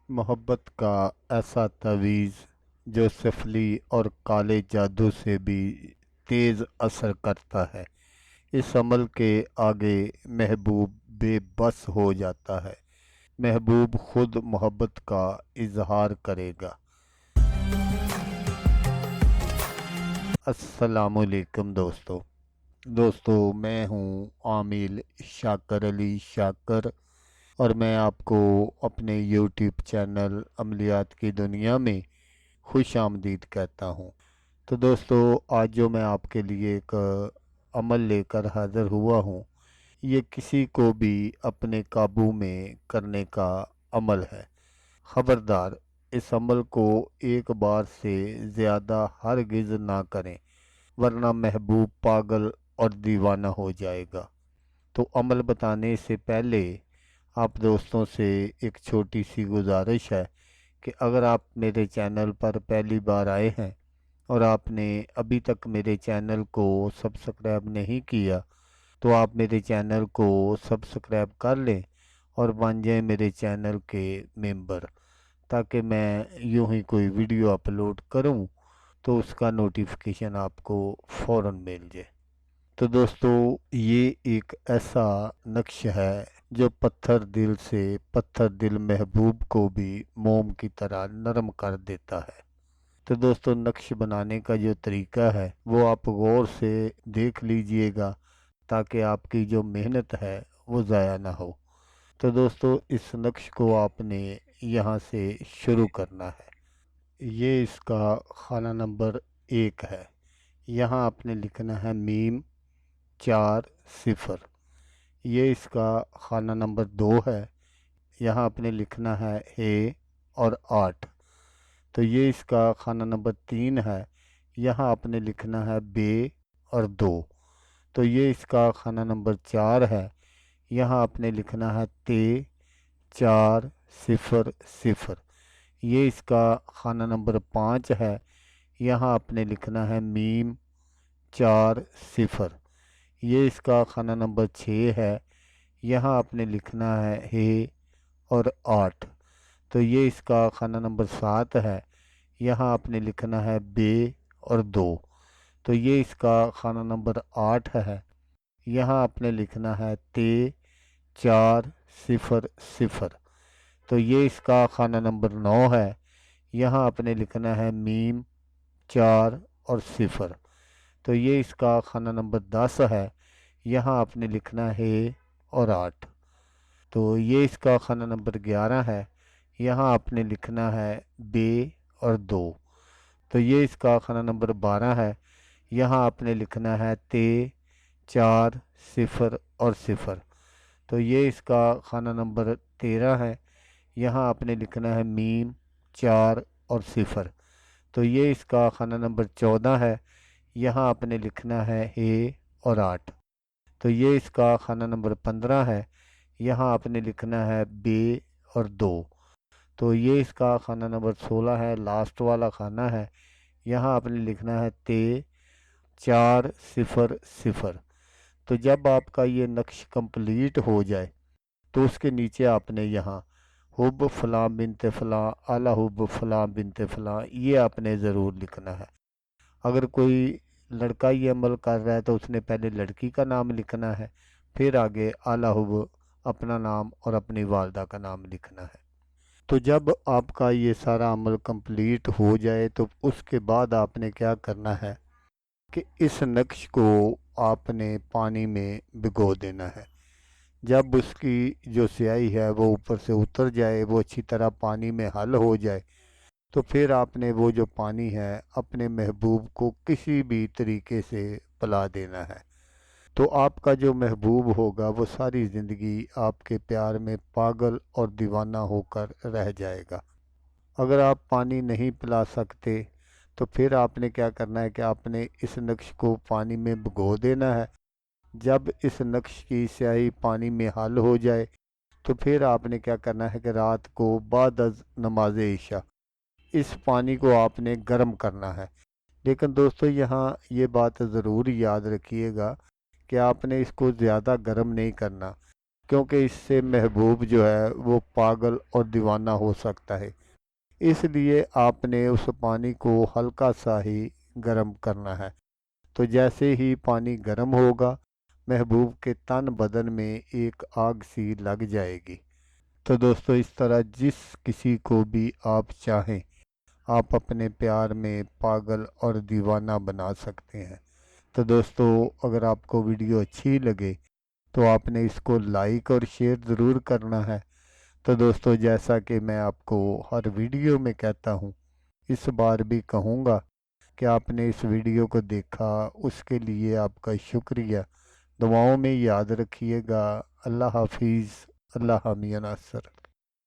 मोहब्बत का ऐसा तवीज़ जो सफली और काले जादू से भी तेज़ असर करता है। इस अमल के आगे महबूब बेबस हो जाता है। महबूब खुद मोहब्बत का इजहार करेगा। अस्सलामुअलैकुम दोस्तों मैं हूँ आमिल शाकर अली शाकर और मैं आपको अपने यूट्यूब चैनल अमलियात की दुनिया में खुश आमदीद कहता हूँ। तो दोस्तों आज जो मैं आपके लिए एक अमल लेकर हाज़िर हुआ हूँ, ये किसी को भी अपने काबू में करने का अमल है। ख़बरदार, इस अमल को एक बार से ज़्यादा हरगिज़ ना करें, वरना महबूब पागल और दीवाना हो जाएगा। तो अमल बताने से पहले आप दोस्तों से एक छोटी सी गुजारिश है कि अगर आप मेरे चैनल पर पहली बार आए हैं और आपने अभी तक मेरे चैनल को सब्सक्राइब नहीं किया, तो आप मेरे चैनल को सब्सक्राइब कर लें और बन जाएं मेरे चैनल के मेंबर, ताकि मैं यूं ही कोई वीडियो अपलोड करूं तो उसका नोटिफिकेशन आपको फ़ौरन मिल जाए। तो दोस्तों ये एक ऐसा नक्श है जो पत्थर दिल से पत्थर दिल महबूब को भी मोम की तरह नरम कर देता है। तो दोस्तों नक्श बनाने का जो तरीका है वो आप गौर से देख लीजिएगा, ताकि आपकी जो मेहनत है वो ज़ाया ना हो। तो दोस्तों इस नक्श को आपने यहाँ से शुरू करना है। ये इसका खाना नंबर 1 है। यहाँ आपने लिखना है मीम 4 0। ये इसका खाना नंबर 2 है। यहाँ आपने लिखना है ए और 8। तो ये इसका खाना नंबर 3 है। यहाँ आपने लिखना है बे और 2। तो ये इसका खाना नंबर 4 है। यहाँ आपने लिखना है ते 4 0 0। ये इसका खाना नंबर 5 है। यहाँ आपने लिखना है मीम 4 0। ये इसका खाना नंबर 6 है। यहाँ आपने लिखना है हे और 8। तो ये इसका खाना नंबर 7 है। यहाँ आपने लिखना है बे और 2। तो ये इसका खाना नंबर 8 है। यहाँ आपने लिखना है ते 4 0 0। तो ये इसका खाना नंबर 9 है। यहाँ आपने लिखना है मीम 4 और 0। तो ये इसका खाना नंबर 10 है। यहाँ आपने लिखना है और 8। तो ये इसका खाना नंबर 11 है। यहाँ आपने लिखना है बे और 2। तो ये इसका खाना नंबर 12 है। यहाँ आपने लिखना है ते 4 0 और 0। तो ये इसका खाना नंबर 13 है। यहाँ आपने लिखना है मीम 4 और 0। तो ये इसका खाना नंबर 14 है। यहाँ आपने लिखना है हे और 8। तो ये इसका खाना नंबर 15 है। यहाँ आपने लिखना है बे और 2। तो ये इसका खाना नंबर 16 है, लास्ट वाला खाना है। यहाँ आपने लिखना है ते 4 0 0। तो जब आपका ये नक्श कंप्लीट हो जाए तो उसके नीचे आपने यहाँ हुब फलां बिनते फलां आला हुब फलां बिनते फलां ये आपने ज़रूर लिखना है। अगर कोई लड़का ये अमल कर रहा है तो उसने पहले लड़की का नाम लिखना है, फिर आगे आला हुब अपना नाम और अपनी वालदा का नाम लिखना है। तो जब आपका ये सारा अमल कंप्लीट हो जाए तो उसके बाद आपने क्या करना है कि इस नक्श को आपने पानी में भिगो देना है। जब उसकी जो स्याही है वो ऊपर से उतर जाए, वो अच्छी तरह पानी में हल हो जाए, तो फिर आपने वो जो पानी है अपने महबूब को किसी भी तरीके से पिला देना है। तो आपका जो महबूब होगा वो सारी ज़िंदगी आपके प्यार में पागल और दीवाना होकर रह जाएगा। अगर आप पानी नहीं पिला सकते तो फिर आपने क्या करना है कि आपने इस नक्श को पानी में भिगो देना है। जब इस नक्श की स्याही पानी में हल हो जाए तो फिर आपने क्या करना है कि रात को बाद अज़ नमाज इशा इस पानी को आपने गर्म करना है। लेकिन दोस्तों यहाँ ये बात ज़रूर याद रखिएगा कि आपने इसको ज़्यादा गर्म नहीं करना, क्योंकि इससे महबूब जो है वो पागल और दीवाना हो सकता है। इसलिए आपने उस पानी को हल्का सा ही गर्म करना है। तो जैसे ही पानी गर्म होगा, महबूब के तन बदन में एक आग सी लग जाएगी। तो दोस्तों, इस तरह जिस किसी को भी आप चाहें, आप अपने प्यार में पागल और दीवाना बना सकते हैं। तो दोस्तों, अगर आपको वीडियो अच्छी लगे तो आपने इसको लाइक और शेयर ज़रूर करना है। तो दोस्तों, जैसा कि मैं आपको हर वीडियो में कहता हूँ, इस बार भी कहूँगा कि आपने इस वीडियो को देखा, उसके लिए आपका शुक्रिया। दुआओं में याद रखिएगा। अल्लाह हाफिज़। अल्लाह मियां नासर।